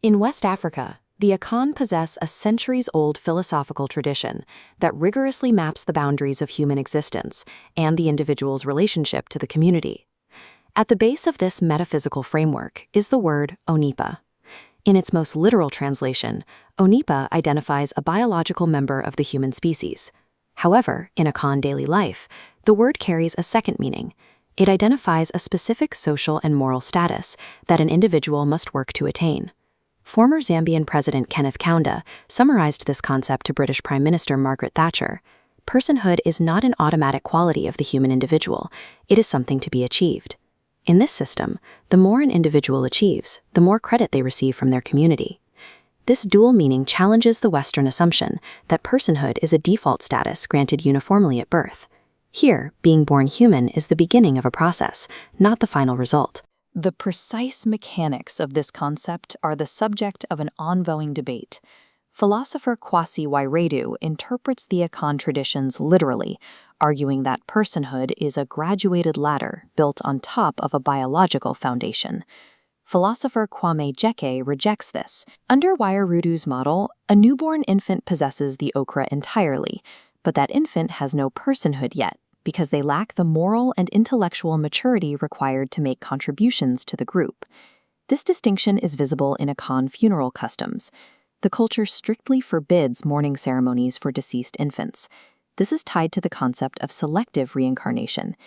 In West Africa, the Akan possess a centuries-old philosophical tradition that rigorously maps the boundaries of human existence and the individual's relationship to the community. At the base of this metaphysical framework is the word Onipa. In its most literal translation, Onipa identifies a biological member of the human species. However, in Akan daily life, the word carries a second meaning. It identifies a specific social and moral status that an individual must work to attain. Former Zambian President Kenneth Kaunda summarized this concept to British Prime Minister Margaret Thatcher. Personhood is not an automatic quality of the human individual, it is something to be achieved. In this system, the more an individual achieves, the more credit they receive from their community. This dual meaning challenges the Western assumption that personhood is a default status granted uniformly at birth. Here, being born human is the beginning of a process, not the final result. The precise mechanics of this concept are the subject of an ongoing debate. Philosopher Kwasi Wiredu interprets the Akan traditions literally, arguing that personhood is a graduated ladder built on top of a biological foundation. Philosopher Kwame Jeke rejects this. Under Wiredu's model, a newborn infant possesses the okra entirely, but that infant has no personhood yet, because they lack the moral and intellectual maturity required to make contributions to the group. This distinction is visible in Akan funeral customs. The culture strictly forbids mourning ceremonies for deceased infants. This is tied to the concept of selective reincarnation.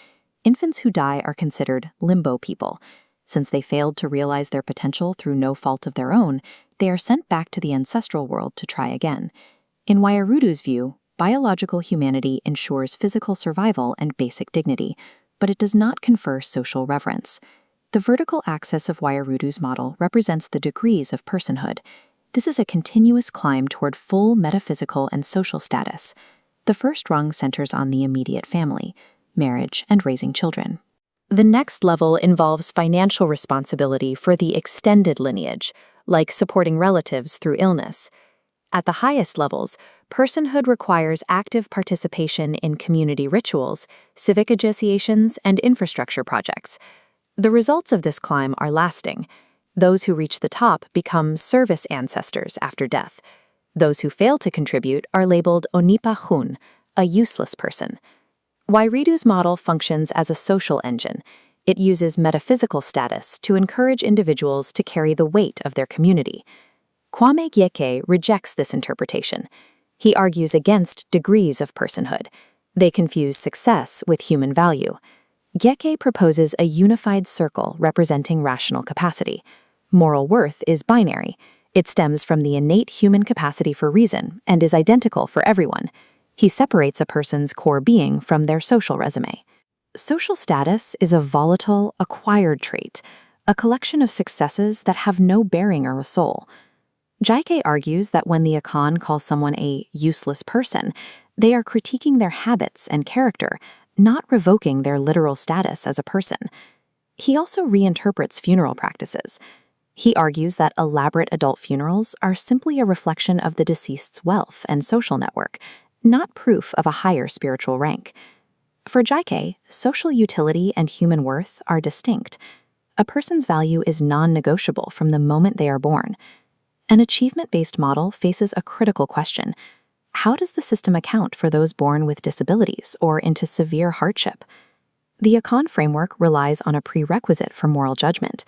Infants who die are considered limbo people. Since they failed to realize their potential through no fault of their own, they are sent back to the ancestral world to try again. In Wiredu's view, biological humanity ensures physical survival and basic dignity, but it does not confer social reverence. The vertical axis of Wiredu's model represents the degrees of personhood. This is a continuous climb toward full metaphysical and social status. The first rung centers on the immediate family, marriage, and raising children. The next level involves financial responsibility for the extended lineage, like supporting relatives through illness. At the highest levels, personhood requires active participation in community rituals, civic associations, and infrastructure projects. The results of this climb are lasting. Those who reach the top become service ancestors after death. Those who fail to contribute are labeled Onipa Hun, a useless person. Wiredu's model functions as a social engine. It uses metaphysical status to encourage individuals to carry the weight of their community. Kwame Gyeke rejects this interpretation. He argues against degrees of personhood. They confuse success with human value. Gyeke proposes a unified circle representing rational capacity. Moral worth is binary. It stems from the innate human capacity for reason and is identical for everyone. He separates a person's core being from their social resume. Social status is a volatile, acquired trait, a collection of successes that have no bearing on a soul. Gyeke argues that when the Akan calls someone a useless person, they are critiquing their habits and character, not revoking their literal status as a person. He also reinterprets funeral practices. He argues that elaborate adult funerals are simply a reflection of the deceased's wealth and social network, not proof of a higher spiritual rank. For Gyeke, social utility and human worth are distinct. A person's value is non-negotiable from the moment they are born. An achievement-based model faces a critical question. How does the system account for those born with disabilities or into severe hardship? The Akan framework relies on a prerequisite for moral judgment.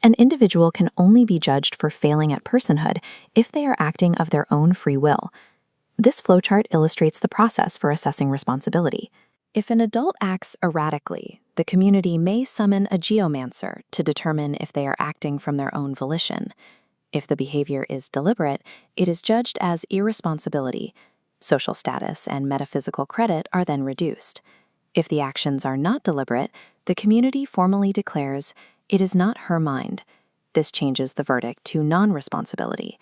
An individual can only be judged for failing at personhood if they are acting of their own free will. This flowchart illustrates the process for assessing responsibility. If an adult acts erratically, the community may summon a geomancer to determine if they are acting from their own volition. If the behavior is deliberate, it is judged as irresponsibility. Social status and metaphysical credit are then reduced. If the actions are not deliberate, the community formally declares, "It is not her mind." This changes the verdict to non-responsibility.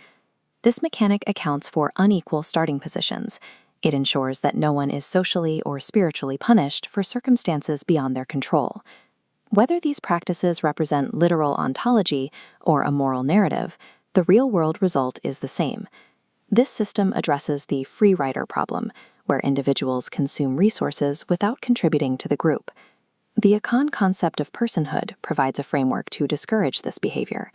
This mechanic accounts for unequal starting positions. It ensures that no one is socially or spiritually punished for circumstances beyond their control. Whether these practices represent literal ontology or a moral narrative, the real-world result is the same. This system addresses the free rider problem, where individuals consume resources without contributing to the group. The Akan concept of personhood provides a framework to discourage this behavior.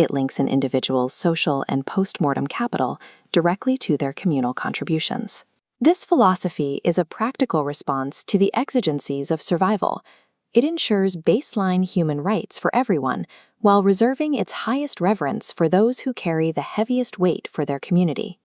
It links an individual's social and post-mortem capital directly to their communal contributions. This philosophy is a practical response to the exigencies of survival. It ensures baseline human rights for everyone, while reserving its highest reverence for those who carry the heaviest weight for their community.